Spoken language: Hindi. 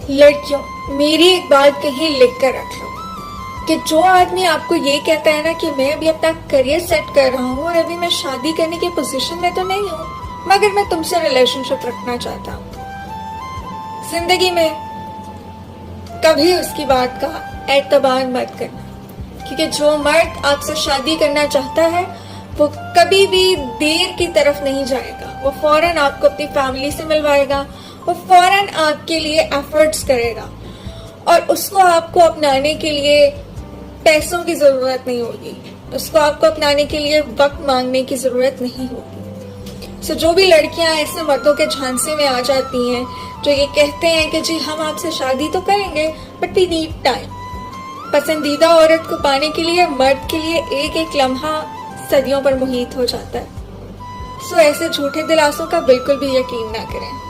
लड़कियों, मेरी एक बात कहीं लिख कर रख लो कि जो आदमी आपको ये कहता है ना कि मैं अभी अपना करियर सेट कर रहा हूँ और अभी मैं शादी करने की पोजीशन में तो नहीं हूँ, मगर मैं तुमसे रिलेशनशिप रखना चाहता हूँ, जिंदगी में कभी उसकी बात का एतबार मत करना। क्योंकि जो मर्द आपसे शादी करना चाहता है वो कभी भी देर की तरफ नहीं जाएगा। वो फौरन आपको अपनी फैमिली से मिलवाएगा, वो फौरन आपके लिए एफर्ट्स करेगा और उसको आपको अपनाने के लिए पैसों की जरूरत नहीं होगी, उसको आपको अपनाने के लिए वक्त मांगने की जरूरत नहीं होगी। सो जो भी लड़कियां ऐसे मर्दों के झांसे में आ जाती हैं जो ये कहते हैं कि जी हम आपसे शादी तो करेंगे बट वी नीड टाइम, पसंदीदा औरत को पाने के लिए मर्द के लिए एक एक लम्हा सदियों पर मुहीत हो जाता है। सो ऐसे झूठे दिलासों का बिल्कुल भी यकीन ना करें।